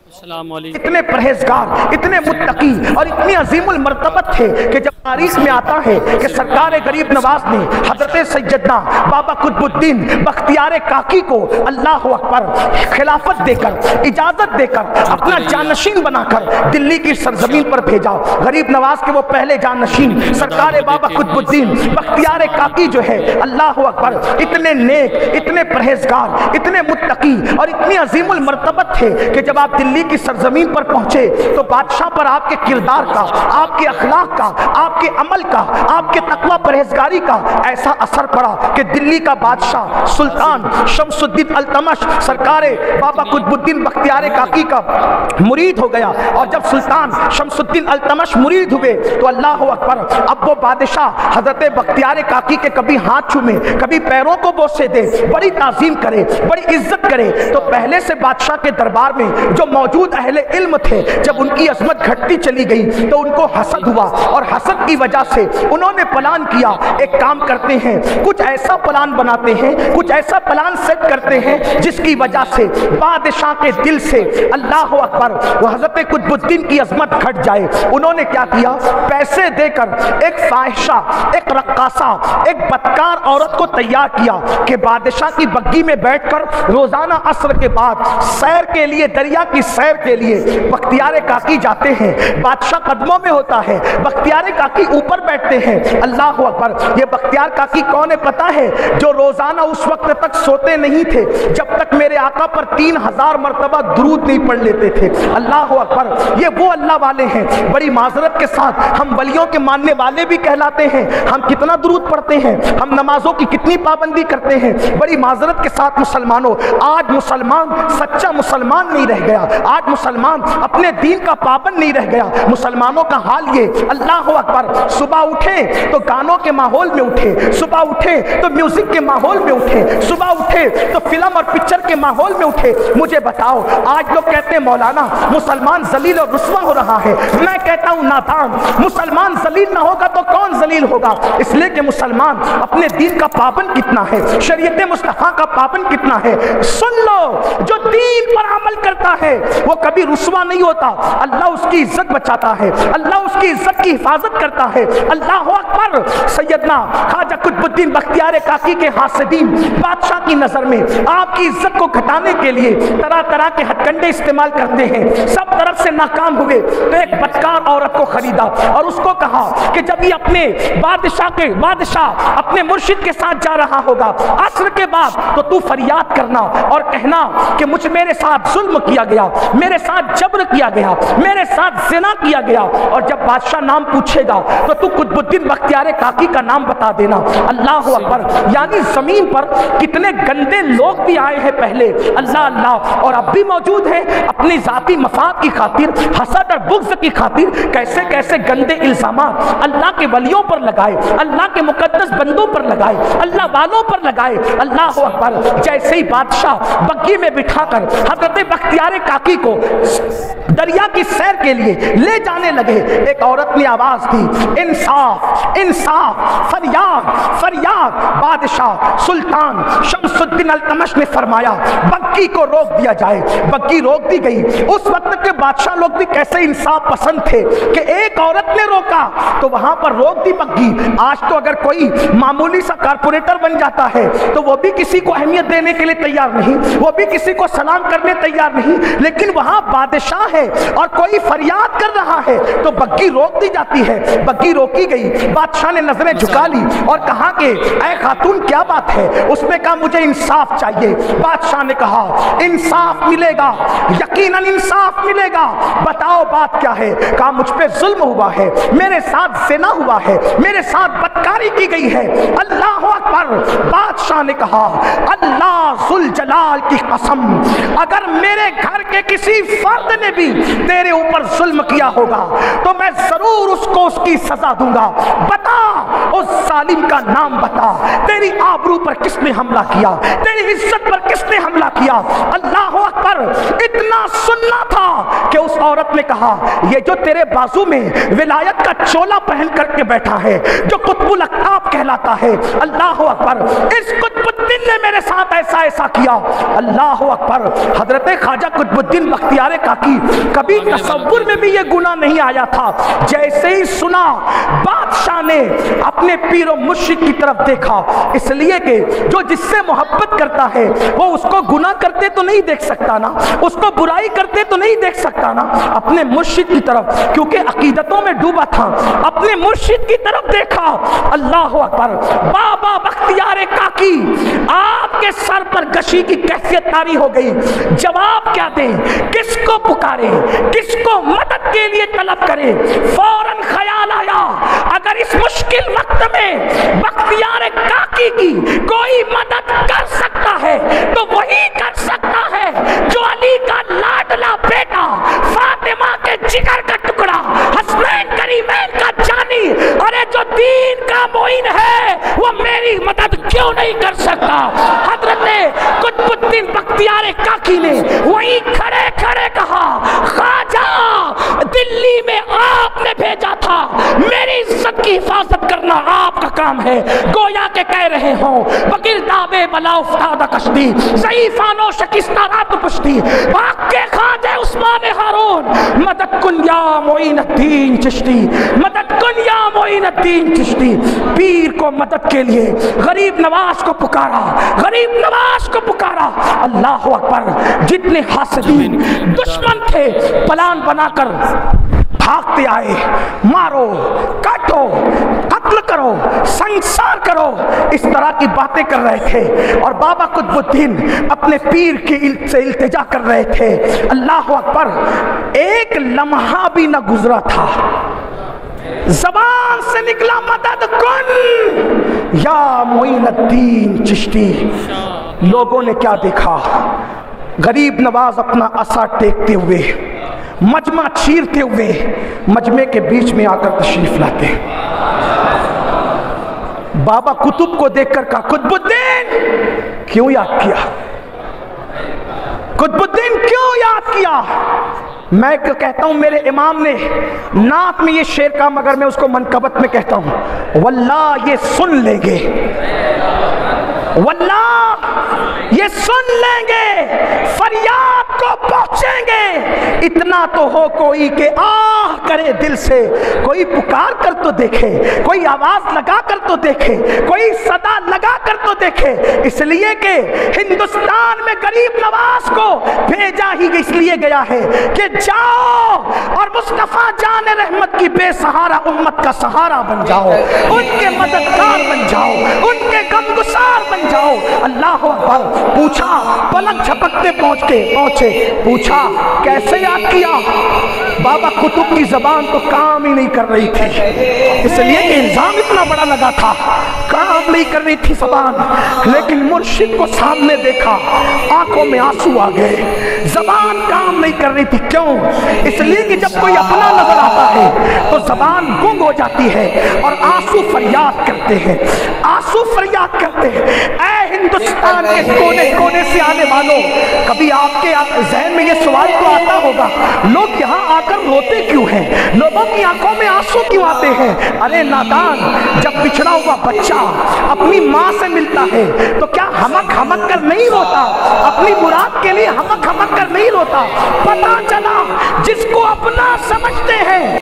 السلام علیکم۔ اتنے پرہیزگار، اتنے متقی اور اتنی عظیم المرتبت تھے کہ جب تاریخ میں آتا ہے کہ سرکار غریب نواز نے حضرت سیدنا بابا قطب الدین بختیار کاکی کو اللہ اکبر خلافت دے کر، اجازت دے کر، اپنا جانشین بنا کر دلی کی سرزمین پر بھیجا۔ غریب نواز کے وہ پہلے جانشین سرکار بابا قطب الدین بختیار کاکی جو ہے، اللہ اکبر، اتنے نیک، اتنے پرہیزگار، اتنے متقی اور اتنی عظیم المرتبت تھے کہ جب آپ دلی کی سرزمین پر پہنچے تو بادشاہ پر آپ کے کردار کا، آپ کے اخلاق کا، آپ کے عمل کا، آپ کے تقوی پرہیزگاری کا ایسا اثر پڑا کہ دلی کا بادشاہ سلطان شمس الدین التمش سرکار بابا قطب الدین بختیار کاکی کا مرید ہو گیا۔ اور جب سلطان شمس الدین التمش مرید ہوئے تو اللہ اکبر، اب وہ بادشاہ حضرت بختیار کاکی کے کبھی ہاتھ چومے، کبھی پیروں کو بوسے دے، بڑی تعظیم کرے، بڑی عزت کرے۔ تو پہلے سے بادشاہ کے دربار میں جو موجود اہل علم تھے، جب ان کی عظمت گھٹتی چلی گئی تو ان کو حسد ہوا، اور حسد کی وجہ سے انہوں نے پلان کیا، ایک کام کرتے ہیں، کچھ ایسا پلان بناتے ہیں، کچھ ایسا پلان سیٹ کرتے ہیں جس کی وجہ سے بادشاہ کے دل سے اللہ اکبر وہ حضرت قطب الدین کی عظمت گھٹ جائے۔ انہوں نے کیا کیا؟ پیسے دے کر ایک فاحشہ، ایک رقاصہ، ایک بدکار عورت کو تیار کیا کہ بادشاہ کی بگی میں بیٹھ کر روزانہ عصر کے بعد سیر کے لیے، دریا کی سیر کے لیے بختیار کاکی جاتے ہیں۔ بادشاہ قدموں میں ہوتا ہے، بختیار کاکی اوپر بیٹھتے ہیں۔ اللہ اکبر، یہ بختیار کاکی کون ہے پتہ ہے؟ جو روزانہ اس وقت تک سوتے نہیں تھے جب تک میرے آقا پر 3000 مرتبہ درود نہیں پڑھ لیتے تھے۔ اللہ اکبر، یہ وہ اللہ والے ہیں۔ بڑی معذرت کے ساتھ ہم ولیوں کے ماننے والے بھی کہلاتے ہیں، ہم کتنا درود پڑھتے ہیں، ہم نمازوں کی کتنی پابندی کرتے ہیں۔ بڑی معذرت کے ساتھ مسلمانوں، آج مسلمان سچا مسلمان نہیں رہ گیا، آج مسلمان اپنے دین کا پابند نہیں رہ گیا۔ مسلمانوں کا حال یہ، اللہ اکبر، صبح اٹھے تو گانوں کے ماحول میں اٹھے، صبح اٹھے تو میوزک کے ماحول میں اٹھے، صبح اٹھے تو فلم اور پکچر کے ماحول میں اٹھے۔ مجھے بتاؤ، آج لوگ کہتے ہیں مولانا مسلمان ذلیل اور رسوا ہو رہا ہے، میں کہتا ہوں نادان، مسلمان ذلیل نہ ہوگا تو کون ذلیل ہوگا؟ اس لیے کہ مسلمان اپنے دین کا پابند کتنا ہے، شریعت مصطفیٰ کا پابند کتنا ہے۔ سن لو، جو دین پر عمل کرتا ہے وہ کبھی رسوا نہیں ہوتا، اللہ اس کی عزت بچاتا ہے، اللہ اس کی عزت کی حفاظت کرتا ہے۔ اللہ اکبر، سیدنا خواجہ قطب الدین بختیار کاکی کے حاسدین بادشاہ کی نظر میں آپ کی عزت کو گھٹانے کے لیے طرح طرح کے ہتھ کنڈے استعمال کرتے ہیں، سب طرف سے ناکام ہوئے تو ایک بدکار عورت کو خریدا اور اس کو کہا کہ جب یہ اپنے بادشاہ اپنے مرشد کے ساتھ جا رہا ہوگا عصر کے بعد تو فریاد کرنا اور کہنا کہ میرے ساتھ ظلم کیا گیا، میرے ساتھ جبر کیا گیا، میرے ساتھ زنا کیا گیا، اور جب بادشاہ نام پوچھے گا تو قطب الدین بختیار کاکی کا نام بتا دینا۔ اللہ اکبر، یعنی زمین پر کتنے گندے لوگ بھی آئے ہیں پہلے، اللہ اللہ، اور اب بھی موجود ہیں، اپنی ذاتی مفاد کی خاطر، حسد اور بغض کی خاطر کیسے کیسے گندے الزامات اللہ کے ولیوں پر لگائے، اللہ کے مقدس بندوں پر لگائے، اللہ والوں پر لگائے۔ اللہ اکبر، جیسے ہی بادشاہ بگی میں بٹھا کر حضرت بختیار کاکی کو دریا کی سیر کے لیے لے جانے لگے، ایک عورت نے آواز دی، انصاف انصاف، فریاد فریاد۔ بادشاہ سلطان شمس الدین التمش نے فرمایا بگی کو روک دیا جائے۔ بگی روک دی گئی۔ اس وقت کے بادشاہ لوگ بھی کیسے انصاف پسند تھے کہ ایک عورت نے روکا تو وہاں پر روک دی بگی۔ آج تو اگر کوئی معمولی سا کارپوریٹر بن جاتا ہے تو وہ بھی کسی کو اہمیت دینے کے لیے تیار نہیں، وہ بھی کسی کو سلام کرنے تیار نہیں، لیکن وہاں بادشاہ ہے اور کوئی فریاد کر رہا ہے تو بگی روک دی جاتی ہے۔ بگی روکی گئی، بادشاہ نے نظریں جھکا لی اور کہا کہ اے خاتون کیا بات ہے؟ اس نے کہا مجھے انصاف چاہیے۔ بادشاہ نے کہا انصاف ملے گا، یقیناً انصاف ملے گا، بتاؤ بات کیا ہے؟ کہا مجھ پہ ظلم ہوا ہے، میرے ساتھ زنا ہوا ہے، میرے ساتھ بدکاری کی گئی ہے۔ اللہ اکبر، بادشاہ نے کہا اللہ ذوالجلال کی قسم، اگر میرے گھر کے کسی فرد نے بھی تیرے اوپر ظلم کیا ہوگا تو میں ضرور اس کو اس کی سزا دوں گا۔ بتا اس ظالم کا نام بتا، تیری آبرو پر کس نے حملہ کیا، تیری عزت پر کس نے حملہ کیا؟ اللہ اکبر، اتنا سننا تھا کہ اس عورت نے کہا یہ جو تیرے بازو میں ولایت کا چولا پہن کر کے بیٹھا ہے, جو قطب الاقطاب کہلاتا ہے, اللہ اکبر, اس قطب الدین نے میرے ساتھ ایسا ایسا کیا. اللہ اکبر. حضرت خواجہ قطب الدین بختیار کاکی کبھی تصور میں بھی یہ گناہ نہیں آیا تھا. جیسے ہی سنا بادشاہ نے اپنے پیر و مرشد کی طرف دیکھا, اس لیے کہ جو جس سے محبت کرتا ہے وہ اس کو گناہ کرتے تو نہیں دیکھ سکتا نا, اس کو برائی کرتے تو نہیں دیکھ سکتا نا, اپنے مرشد کی طرف, کیونکہ عقیدتوں میں ڈوبا تھا, اپنے مرشد کی طرف دیکھا. اللہ اکبر. بابا بختیار کاکی آپ کے سر پر گشی کی کیفیت طاری ہو گئی. جواب کیا دیں, کس کو پکارے, کس کو مدد کے لیے طلب کرے. فوراً خیال آیا اگر اس مشکل وقت میں بختیار کاکی کی کوئی مدد کر سکتا ہے تو وہی کر سکتا ہے جو علی کا لاڈلا بیٹا, فاطمہ کے جگر کا ٹکڑا, حسنین کریمین کا جانی, ارے جو دین کا معین ہے وہ میری مدد کیوں نہیں کر سکتا. حضرت قطب الدین بختیار کاکی نے وہی کھڑے کھڑے کہا, خواجہ دلی میں آپ نے بھیجا تھا, میری عزت کی حفاظت کرنا آپ کا کام ہے. گویا کہ کہہ رہے ہوں بگرداب بلا افتادہ کشتی, ضعیفانو شکستہ رات پشتی, بھاگ کے خواجہ عثمان ہارون, مدد کن یا معین الدین چشتی, مدد کن یا معین الدین چشتی. پیر کو مدد کے لیے غریب نواز کو پکارا, غریب نواز کو پکارا. اللہ اکبر. جتنے حاسدین دشمن تھے پلان بنا کر بھاگتے آئے, مارو کاٹو قتل کرو سنسار کرو, اس طرح کی باتیں کر رہے تھے. اور بابا قطب الدین اپنے پیر کی سے التجا کر رہے تھے. اللہ اکبر. ایک لمحہ بھی نہ گزرا تھا, زبان سے نکلا مدد کن یا معین الدین چشتی. لوگوں نے کیا دیکھا, غریب نواز اپنا عصا ٹیکتے ہوئے, مجمع چیرتے ہوئے مجمع کے بیچ میں آ کر تشریف لاتے. بابا قطب کو دیکھ کر کہا, قطب الدین کیوں یاد کیا, قطب الدین کیوں یاد کیا. میں کہتا ہوں میرے امام نے نعت میں یہ شعر کہا, مگر میں اس کو منقبت میں کہتا ہوں, واللہ یہ سن لیں گے, واللہ یہ سن لیں گے, فریاد کو پہنچیں گے. اتنا تو ہو کوئی کہ آہ کرے دل سے, کوئی پکار کر تو دیکھے, کوئی آواز لگا کر تو دیکھے, کوئی صدا لگا کر تو دیکھے. اس لیے کہ ہندوستان میں غریب نواز کو بھیجا ہی اس لیے گیا ہے کہ جاؤ اور مصطفیٰ جان رحمت کی بے سہارا امت کا سہارا بن جاؤ, ان کے مددگار بن جاؤ, ان کے غمگسار بن جاؤ. اللہ اکبر. پوچھا, پلک جھپکتے پہنچے, پوچھا کیسے یاد کیا. بابا قطب کی زبان تو کام ہی نہیں کر رہی تھی, اس لیے کہ الزام اتنا بڑا لگا تھا, کام نہیں کر رہی تھی زبان. لیکن مرشد کو سامنے دیکھا, آنکھوں میں آنسو آ گئے, زبان کام نہیں کر رہی تھی. کیوں؟ اس لیے کہ جب کوئی اپنا نظر آتا ہے تو زبان گنگ ہو جاتی ہے اور آنسو فریاد کرتے ہیں, آنسو فریاد کرتے ہیں. اے ہندوستان کے کونے کونے سے آنے والوں, کبھی آپ کے ذہن میں یہ سوال تو آتا ہوگا, لوگ یہاں آ کر روتے کیوں ہیں, لوگوں کی آنکھوں میں آنسو کیوں آتے ہیں. ارے نادان, جب بچھڑا ہوا بچہ اپنی ماں سے ملتا ہے تو کیا ہمک ہمک کر نہیں روتا, اپنی مراد کے لیے ہمک ہمک کر نہیں روتا. پتہ چلا جس کو اپنا سمجھتے ہیں